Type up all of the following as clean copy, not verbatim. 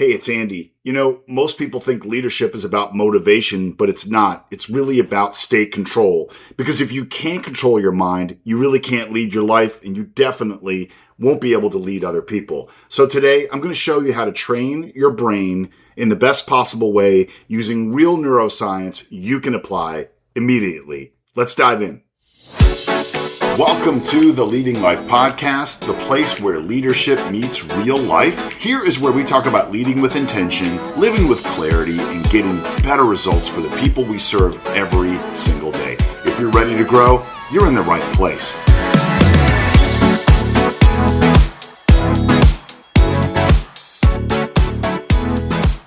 Hey, it's Andy. Most people think leadership is about motivation, but it's not. It's really about state control. Because if you can't control your mind, you really can't lead your life, and you definitely won't be able to lead other people. So today, I'm going to show you how to train your brain in the best possible way using real neuroscience you can apply immediately. Let's dive in. Welcome to the Leading Life Podcast, the place where leadership meets real life. Here is where we talk about leading with intention, living with clarity, and getting better results for the people we serve every single day. If you're ready to grow, you're in the right place.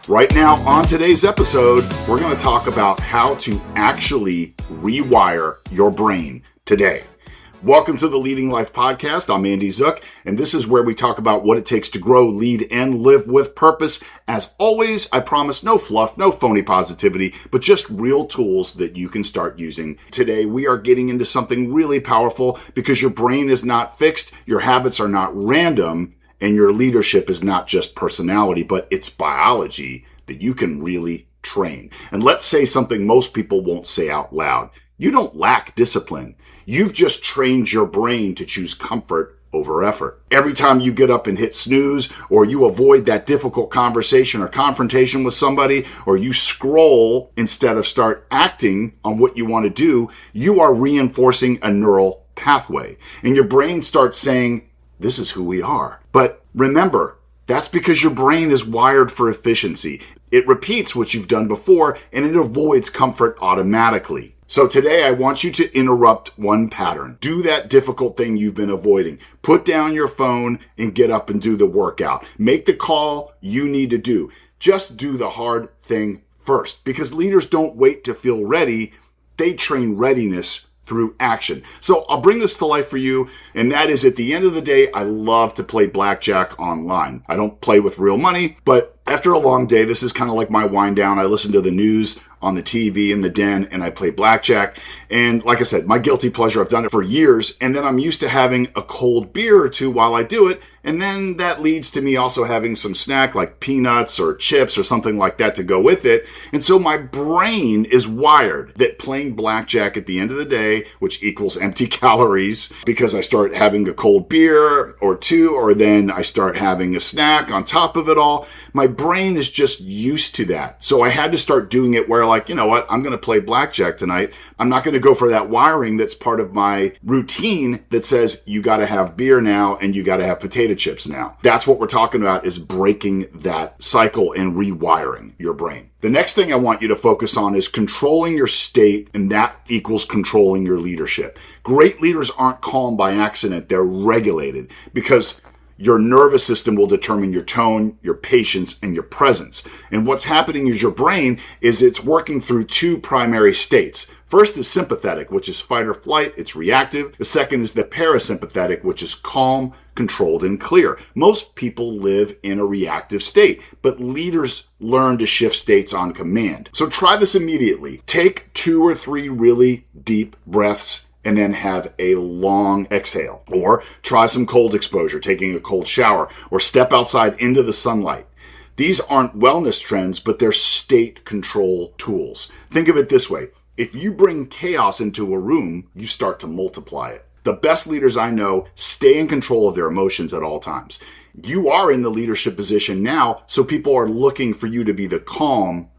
Right now, on today's episode, we're going to talk about how to actually rewire your brain today. Welcome to the Leading Life Podcast. I'm Andy Zook, and this is where we talk about what it takes to grow, lead, and live with purpose. As always, I promise no fluff, no phony positivity, but just real tools that you can start using. Today, we are getting into something really powerful because your brain is not fixed, your habits are not random, and your leadership is not just personality, but it's biology that you can really train. And let's say something most people won't say out loud. You don't lack discipline. You've just trained your brain to choose comfort over effort. Every time you get up and hit snooze, or you avoid that difficult conversation or confrontation with somebody, or you scroll instead of start acting on what you want to do, you are reinforcing a neural pathway. And your brain starts saying, this is who we are. But remember, that's because your brain is wired for efficiency. It repeats what you've done before, and it avoids comfort automatically. So today I want you to interrupt one pattern. Do that difficult thing you've been avoiding. Put down your phone and get up and do the workout. Make the call you need to do. Just do the hard thing first, because leaders don't wait to feel ready. They train readiness through action. So I'll bring this to life for you, and that is, at the end of the day, I love to play blackjack online. I don't play with real money, but after a long day, this is kind of like my wind down. I listen to the news on the TV in the den, and I play blackjack. And like I said, my guilty pleasure, I've done it for years, and then I'm used to having a cold beer or two while I do it, and then that leads to me also having some snack like peanuts or chips or something like that to go with it. And so my brain is wired that playing blackjack at the end of the day, which equals empty calories, because I start having a cold beer or two, or then I start having a snack on top of it all. My brain is just used to that. So I had to start doing it where, like, you know what, I'm going to play blackjack tonight. I'm not going to go for that wiring that's part of my routine that says you got to have beer now and you got to have potato chips now. That's what we're talking about, is breaking that cycle and rewiring your brain. The next thing I want you to focus on is controlling your state, and that equals controlling your leadership. Great leaders aren't calm by accident. They're regulated, because your nervous system will determine your tone, your patience, and your presence. And what's happening is your brain is it's working through two primary states. First is sympathetic, which is fight or flight. It's reactive. The second is the parasympathetic, which is calm, controlled, and clear. Most people live in a reactive state, but leaders learn to shift states on command. So try this immediately. Take 2 or 3 really deep breaths and then have a long exhale. Or try some cold exposure, taking a cold shower, or step outside into the sunlight. These aren't wellness trends, but they're state control tools. Think of it this way. If you bring chaos into a room, you start to multiply it. The best leaders I know stay in control of their emotions at all times. You are in the leadership position now, so people are looking for you to be the calm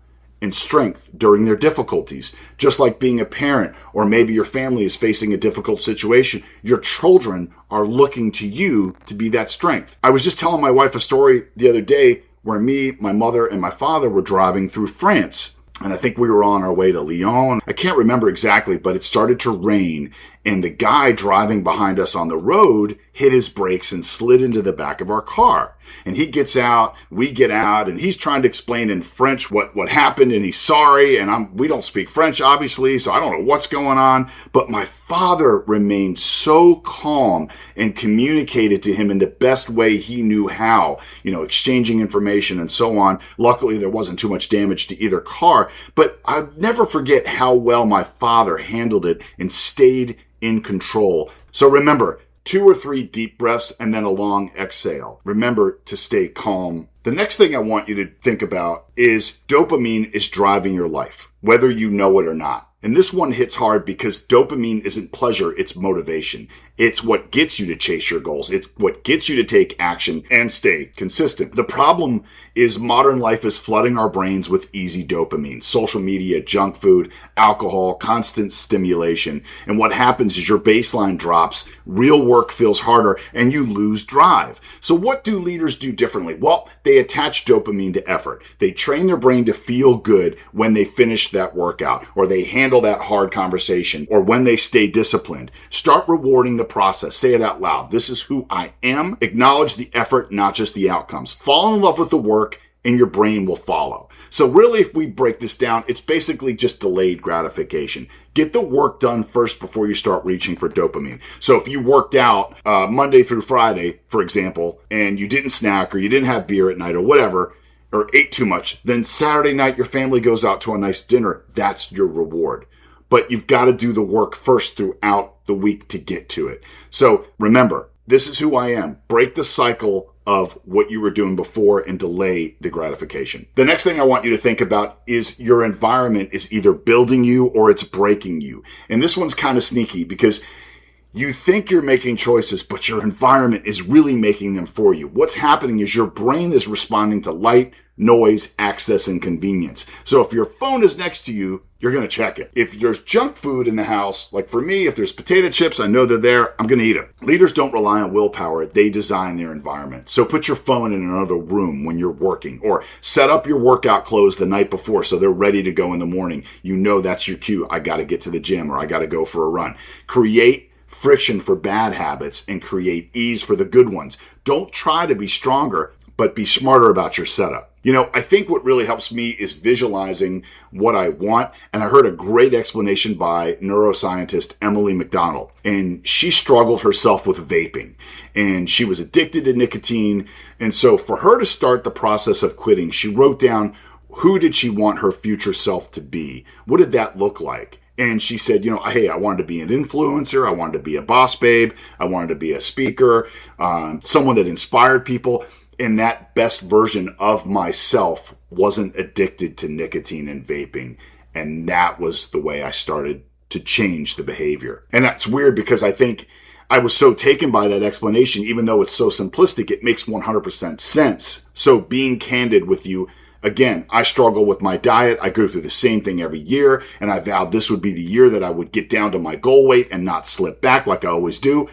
and strength during their difficulties. Just like being a parent, or maybe your family is facing a difficult situation, your children are looking to you to be that strength. I was just telling my wife a story the other day where me, my mother, and my father were driving through France. And I think we were on our way to Lyon. I can't remember exactly, but it started to rain. And the guy driving behind us on the road hit his brakes and slid into the back of our car. And he gets out, we get out, and he's trying to explain in French what happened, and he's sorry. And we don't speak French, obviously, so I don't know what's going on. But my father remained so calm and communicated to him in the best way he knew how, exchanging information and so on. Luckily, there wasn't too much damage to either car. But I'll never forget how well my father handled it and stayed in control. So remember, 2 or 3 deep breaths, and then a long exhale. Remember to stay calm. The next thing I want you to think about is dopamine is driving your life, whether you know it or not. And this one hits hard because dopamine isn't pleasure, it's motivation. It's what gets you to chase your goals. It's what gets you to take action and stay consistent. The problem is modern life is flooding our brains with easy dopamine. Social media, junk food, alcohol, constant stimulation. And what happens is your baseline drops, real work feels harder, and you lose drive. So what do leaders do differently? Well, they attach dopamine to effort. They train their brain to feel good when they finish that workout, or they handle that hard conversation, or when they stay disciplined. Start rewarding the process. Say it out loud. This is who I am. Acknowledge the effort, not just the outcomes. Fall in love with the work and your brain will follow. So really, if we break this down, it's basically just delayed gratification. Get the work done first before you start reaching for dopamine. So if you worked out Monday through Friday, for example, and you didn't snack or you didn't have beer at night or whatever, or ate too much, then Saturday night your family goes out to a nice dinner. That's your reward. But you've got to do the work first throughout the week to get to it. So remember, this is who I am. Break the cycle of what you were doing before and delay the gratification. The next thing I want you to think about is your environment is either building you or it's breaking you. And this one's kind of sneaky because you think you're making choices, but your environment is really making them for you. What's happening is your brain is responding to light, noise, access, and convenience. So if your phone is next to you, you're going to check it. If there's junk food in the house, like for me, if there's potato chips, I know they're there, I'm going to eat them. Leaders don't rely on willpower. They design their environment. So put your phone in another room when you're working, or set up your workout clothes the night before so they're ready to go in the morning. You know that's your cue. I got to get to the gym, or I got to go for a run. Create friction for bad habits and create ease for the good ones. Don't try to be stronger, but be smarter about your setup. You know, I think what really helps me is visualizing what I want. And I heard a great explanation by neuroscientist Emily McDonald. And she struggled herself with vaping. And she was addicted to nicotine. And so for her to start the process of quitting, she wrote down, who did she want her future self to be? What did that look like? And she said, hey, I wanted to be an influencer. I wanted to be a boss babe. I wanted to be a speaker, someone that inspired people. And that best version of myself wasn't addicted to nicotine and vaping. And that was the way I started to change the behavior. And that's weird because I think I was so taken by that explanation, even though it's so simplistic, it makes 100% sense. So being candid with you, again, I struggle with my diet. I go through the same thing every year, and I vowed this would be the year that I would get down to my goal weight and not slip back like I always do.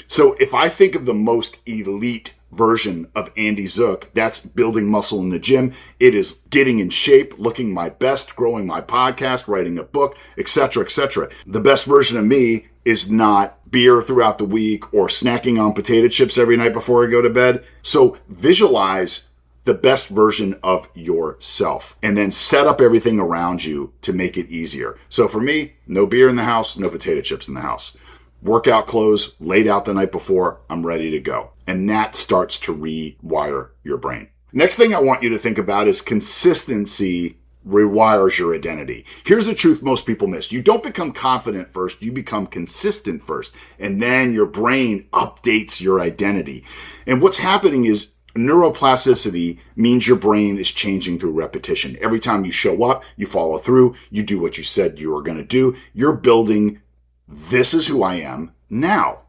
So if I think of the most elite version of Andy Zook, that's building muscle in the gym. It is getting in shape, looking my best, growing my podcast, writing a book, etc., etc. The best version of me is not beer throughout the week or snacking on potato chips every night before I go to bed. So visualize the best version of yourself and then set up everything around you to make it easier. So for me, no beer in the house, no potato chips in the house. Workout clothes laid out the night before, I'm ready to go. And that starts to rewire your brain. Next thing I want you to think about is consistency rewires your identity. Here's the truth most people miss. You don't become confident first, you become consistent first. And then your brain updates your identity. And what's happening is neuroplasticity means your brain is changing through repetition. Every time you show up, you follow through, you do what you said you were going to do. You're building, this is who I am now.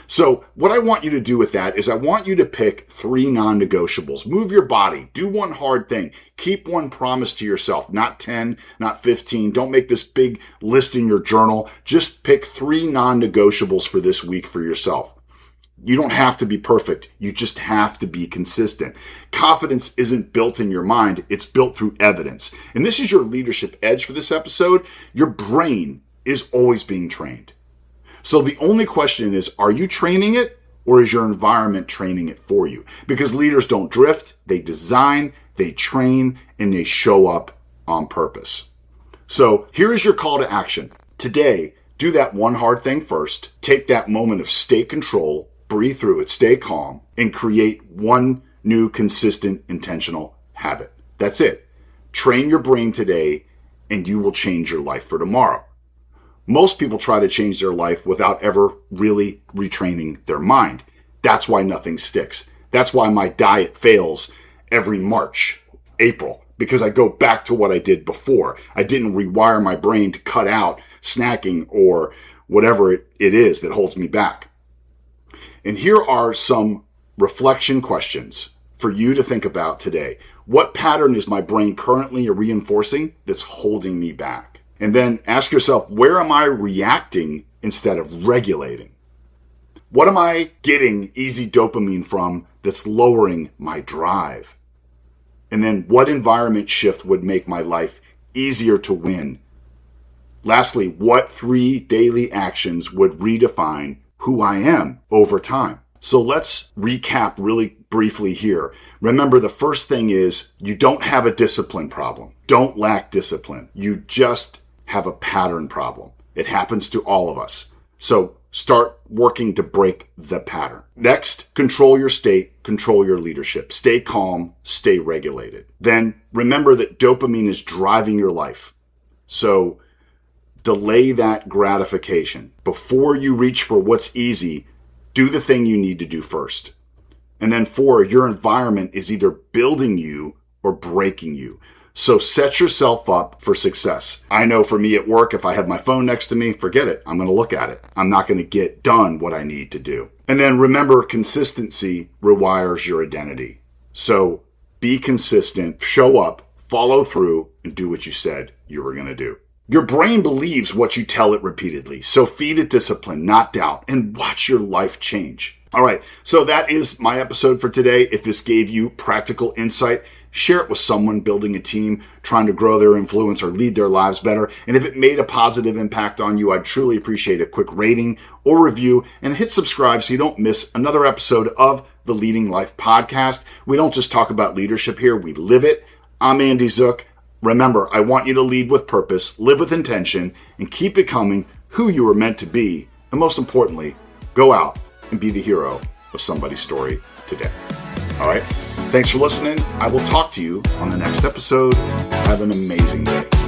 So what I want you to do with that is I want you to pick 3 non-negotiables. Move your body. Do one hard thing. Keep one promise to yourself. Not 10, not 15. Don't make this big list in your journal. Just pick 3 non-negotiables for this week for yourself. You don't have to be perfect. You just have to be consistent. Confidence isn't built in your mind. It's built through evidence. And this is your leadership edge for this episode. Your brain is always being trained. So the only question is, are you training it or is your environment training it for you? Because leaders don't drift, they design, they train, and they show up on purpose. So here is your call to action. Today, do that one hard thing first. Take that moment of state control, breathe through it, stay calm, and create one new, consistent, intentional habit. That's it. Train your brain today, and you will change your life for tomorrow. Most people try to change their life without ever really retraining their mind. That's why nothing sticks. That's why my diet fails every March, April, because I go back to what I did before. I didn't rewire my brain to cut out snacking or whatever it is that holds me back. And here are some reflection questions for you to think about today. What pattern is my brain currently reinforcing that's holding me back? And then ask yourself, where am I reacting instead of regulating? What am I getting easy dopamine from that's lowering my drive? And then what environment shift would make my life easier to win? Lastly, what 3 daily actions would redefine who I am over time? So let's recap really briefly here. Remember, the first thing is you don't have a discipline problem. Don't lack discipline. You just have a pattern problem. It happens to all of us. So start working to break the pattern. Next, control your state, control your leadership. Stay calm, stay regulated. Then remember that dopamine is driving your life. So delay that gratification. Before you reach for what's easy, do the thing you need to do first. And then 4, your environment is either building you or breaking you. So set yourself up for success. I know for me at work, if I have my phone next to me, forget it. I'm going to look at it. I'm not going to get done what I need to do. And then remember, consistency rewires your identity. So be consistent, show up, follow through, and do what you said you were going to do. Your brain believes what you tell it repeatedly. So feed it discipline, not doubt, and watch your life change. All right, so that is my episode for today. If this gave you practical insight, share it with someone building a team, trying to grow their influence or lead their lives better. And if it made a positive impact on you, I'd truly appreciate a quick rating or review, and hit subscribe so you don't miss another episode of the Leading Life Podcast. We don't just talk about leadership here, we live it. I'm Andy Zook. Remember, I want you to lead with purpose, live with intention, and keep becoming who you were meant to be. And most importantly, go out and be the hero of somebody's story today. All right. Thanks for listening. I will talk to you on the next episode. Have an amazing day.